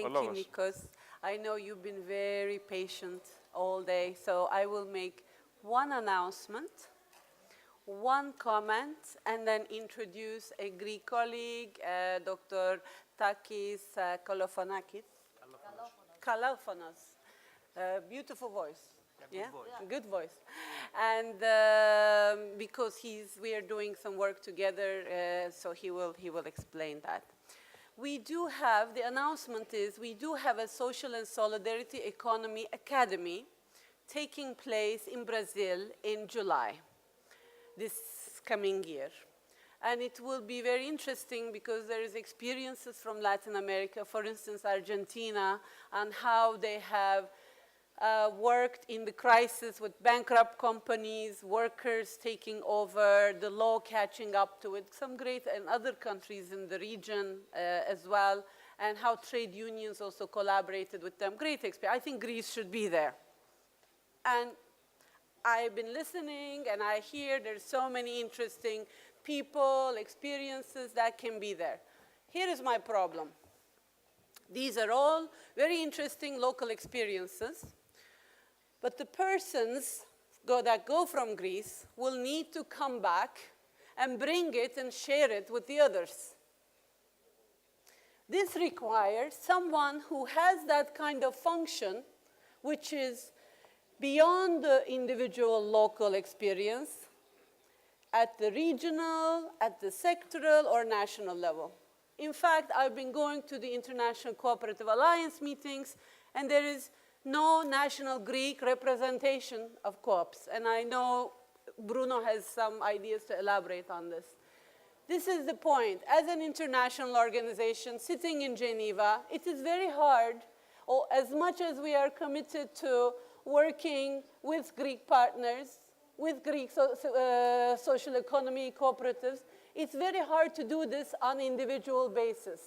Thank you, Nikos. I know you've been very patient all day, so I will make one announcement, one comment, and then introduce a Greek colleague, Dr. Takis Kalofanakis. Kalophonos. Beautiful voice. Yeah, good voice. And because we are doing some work together, so he will explain that. We do have, the announcement is, we do have a Social and Solidarity Economy Academy taking place in Brazil in July, this coming year. And it will be very interesting because there is experiences from Latin America, for instance, Argentina, and how they have worked in the crisis with bankrupt companies, workers taking over, the law catching up to it, some great, and other countries in the region as well, and how trade unions also collaborated with them. Great experience. I think Greece should be there. And I've been listening, and I hear there's so many interesting people, experiences that can be there. Here is my problem. These are all very interesting local experiences. But the persons that go from Greece will need to come back and bring it and share it with the others. This requires someone who has that kind of function, which is beyond the individual local experience, at the regional, at the sectoral, or national level. In fact, I've been going to the International Cooperative Alliance meetings, and there is no national Greek representation of co-ops. And I know Bruno has some ideas to elaborate on this. This is the point. As an international organization sitting in Geneva, it is very hard, or as much as we are committed to working with Greek partners, with Greek social economy cooperatives, it's very hard to do this on an individual basis.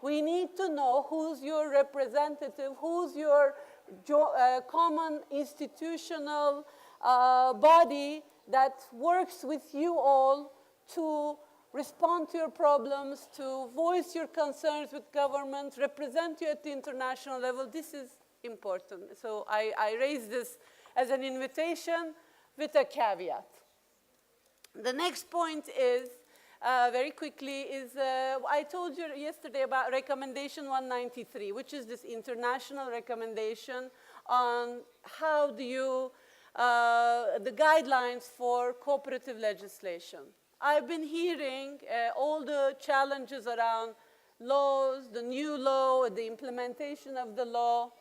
We need to know who's your representative, who's your common institutional body that works with you all to respond to your problems, to voice your concerns with government, represent you at the international level. This is important. So I raise this as an invitation with a caveat. The next point is, very quickly, I told you yesterday about Recommendation 193, which is this international recommendation on how do you, the guidelines for cooperative legislation. I've been hearing all the challenges around laws, the new law, the implementation of the law.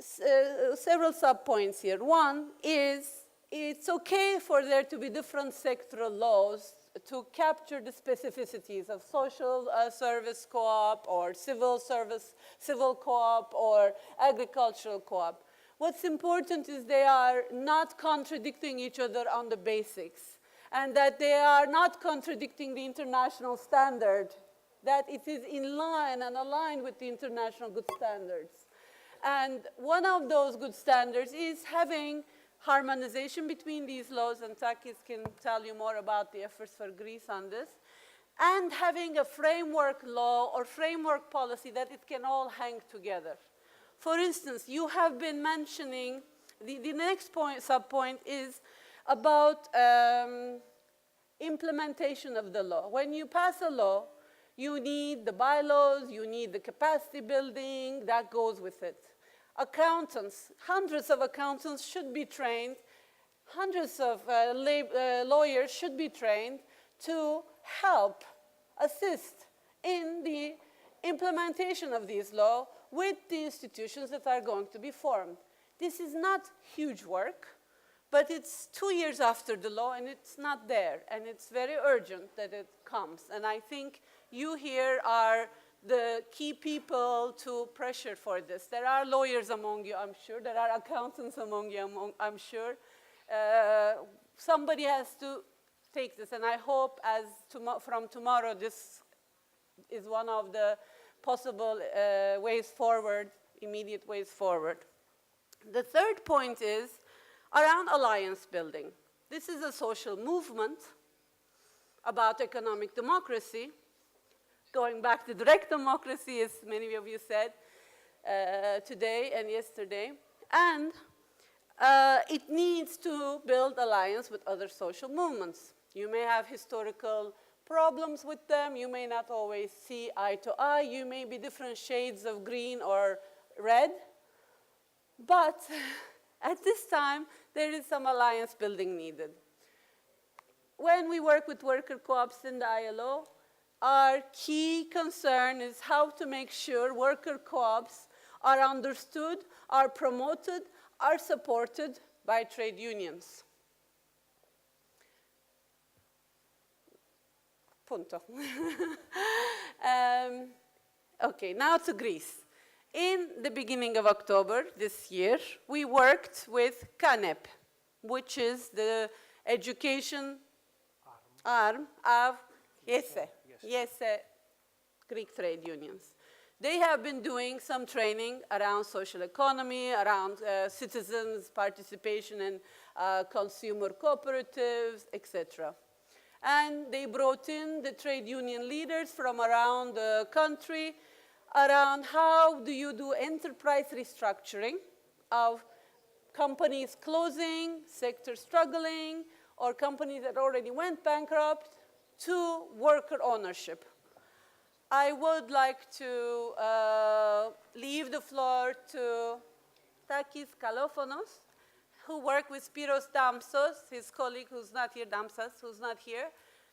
Several sub-points here. One is, it's okay for there to be different sectoral laws to capture the specificities of social service co-op or civil co-op or agricultural co-op. What's important is they are not contradicting each other on the basics, and that they are not contradicting the international standard, that it is in line and aligned with the international good standards. And one of those good standards is having harmonization between these laws, and Takis can tell you more about the efforts for Greece on this, and having a framework law or framework policy that it can all hang together. For instance, you have been mentioning, the next point, sub-point is about implementation of the law. When you pass a law, you need the bylaws, you need the capacity building, that goes with it. Accountants, hundreds of accountants should be trained, hundreds of lawyers should be trained to help, assist in the implementation of these laws with the institutions that are going to be formed. This is not huge work, but it's 2 years after the law and it's not there, and it's very urgent that it comes. And I think you here are the key people to pressure for this. There are lawyers among you, I'm sure. There are accountants among you, I'm sure. Somebody has to take this, and I hope from tomorrow this is one of the possible ways forward, immediate ways forward. The third point is around alliance building. This is a social movement about economic democracy, going back to direct democracy, as many of you said today and yesterday. And it needs to build alliance with other social movements. You may have historical problems with them. You may not always see eye to eye. You may be different shades of green or red. But at this time, there is some alliance building needed. When we work with worker co-ops in the ILO, our key concern is how to make sure worker co-ops are understood, are promoted, are supported by trade unions. Punto. Okay, now to Greece. In the beginning of October this year, we worked with CANEP, which is the education arm of IESE, Greek trade unions. They have been doing some training around social economy, around citizens' participation in consumer cooperatives, etc. And they brought in the trade union leaders from around the country around how do you do enterprise restructuring of companies closing, sectors struggling, or companies that already went bankrupt, to worker ownership. I would like to leave the floor to Takis Kalophonos, who worked with Spiros Damsos, his colleague who's not here, Damsas, who's not here,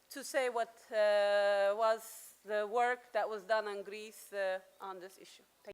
to say what was the work that was done on Greece on this issue. Thank you.